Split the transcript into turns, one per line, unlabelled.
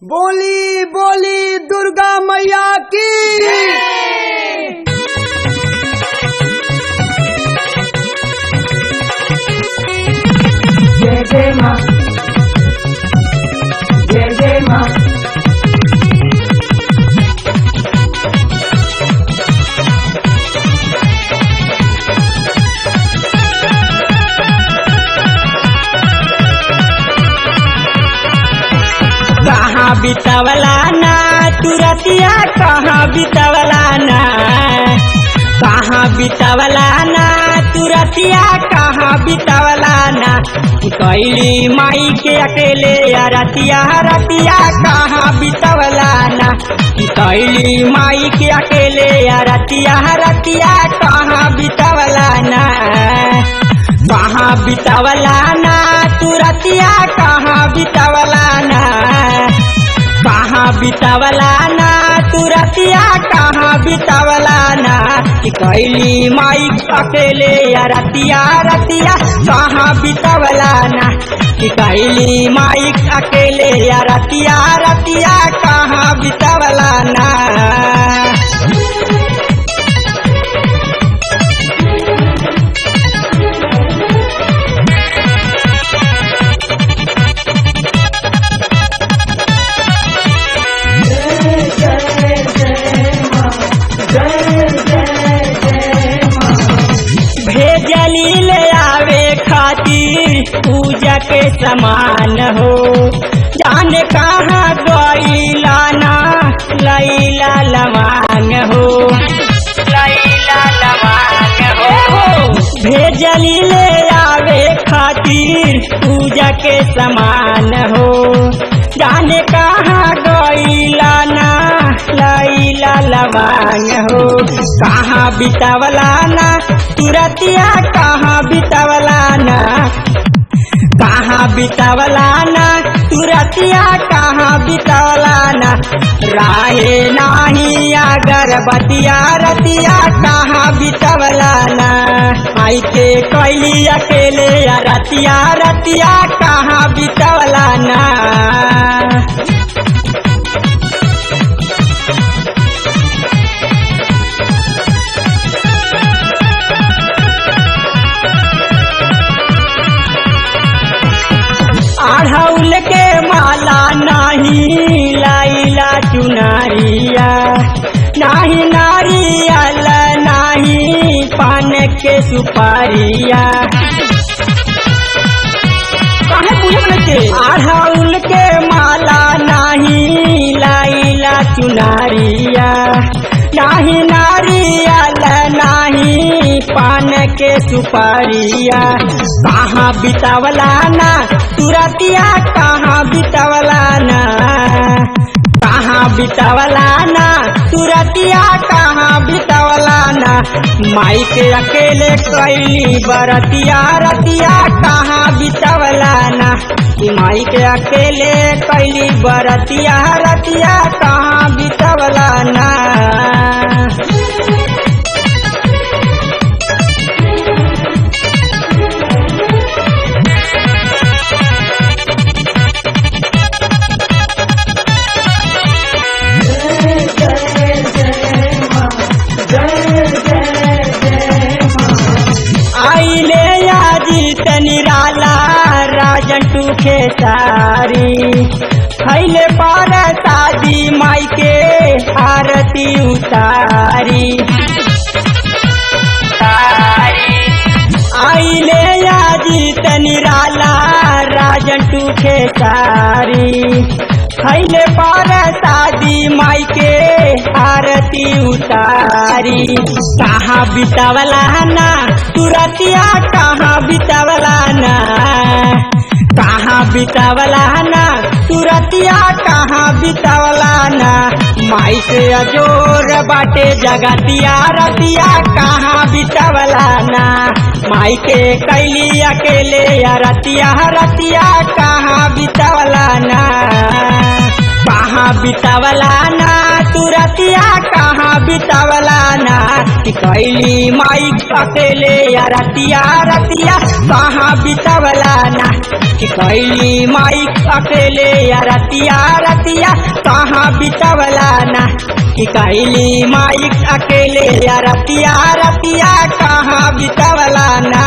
बोली बोली दुर्गा मैया की
जय जय माँ, जय जय माँ।
कहाँ बितवला ना तुरतिया, कहाँ बितवला ना, कहाँ बितवला ना तुरतिया, कहाँ बितवला ना। कैली माई के अकेले रतिया रतिया, कहाँ बितवला ना। कैली माई के अकेले रतिया रतिया, कहाँ बितवला ना। कहाँ बितवला ना तुरतिया, कहाँ बितवला ना, कहाँ बितवला ना तुरतिया, कहाँ बितवला ना। कैली माई अकेले रतिया रतिया, कहाँ बितवला ना। कैली माई अकेले रतिया रतिया, कहाँ बितवला ना। भेजली ले आवे खातिर पूजा के समान हो, जाने कहाँ गईला ना लैला लवांग हो, लैला लवांग हो। भेजली ले आवे खातिर पूजा के समान हो, जाने कहाँ गईला ना लैला लवांग हो। कहाँ बितवला ना तुरतिया, कहाँ बितवला ना, कहाँ बितवला ना तुरतिया, कहाँ बितवला ना। राहे नाही अगरबतिया रतिया, कहाँ बितवला ना। आई के कैली अकेले रतिया रतिया, कहाँ बितवला ना। अढ़ौल के माला नाही लाइला चुनारिया, नाही नारियल नाही पान के सुपारिया। अढ़ौल के माला नाही लाइला चुनारिया, नाही नारियल नाही पान के सुपारिया। कहाँ बितवला ना तुरतिया, कहाँ बितवला ना, कहाँ बितवला ना तुरतिया, कहाँ बितवला ना। माई के अकेले कैली बरतिया रतिया, कहाँ बितवला ना। माई के अकेले कैली बरतिया रतिया, कहाँ बितवला ना। आइले याजित निराला राजन टूखे सारी, खैले पर शादी माई के आरती उतारी। आइले याजित निराला राजन टूखे सारी, खैले पर शादी माई के आरती उतारी। कहाँ बितवला ना तुरतिया, कहाँ बितवला ना, कहाँ बितवला ना तुरतिया, कहाँ बितवला ना। माई से अजोर बाटे जगतिया रतिया, कहाँ बितवला ना। माई के कैली अकेले रतिया रतिया, कहाँ बितवला ना। कहाँ कहाँ बितावला ना तू रतिया कहाँ बितावला ना कि कैली माई अकेले या रतिया रतिया कहाँ बितावला ना कि कैली माई अकेले या रतिया रतिया कहाँ बितावला ना कि कैली माई अकेले या रतिया रतिया कहाँ बितावला ना।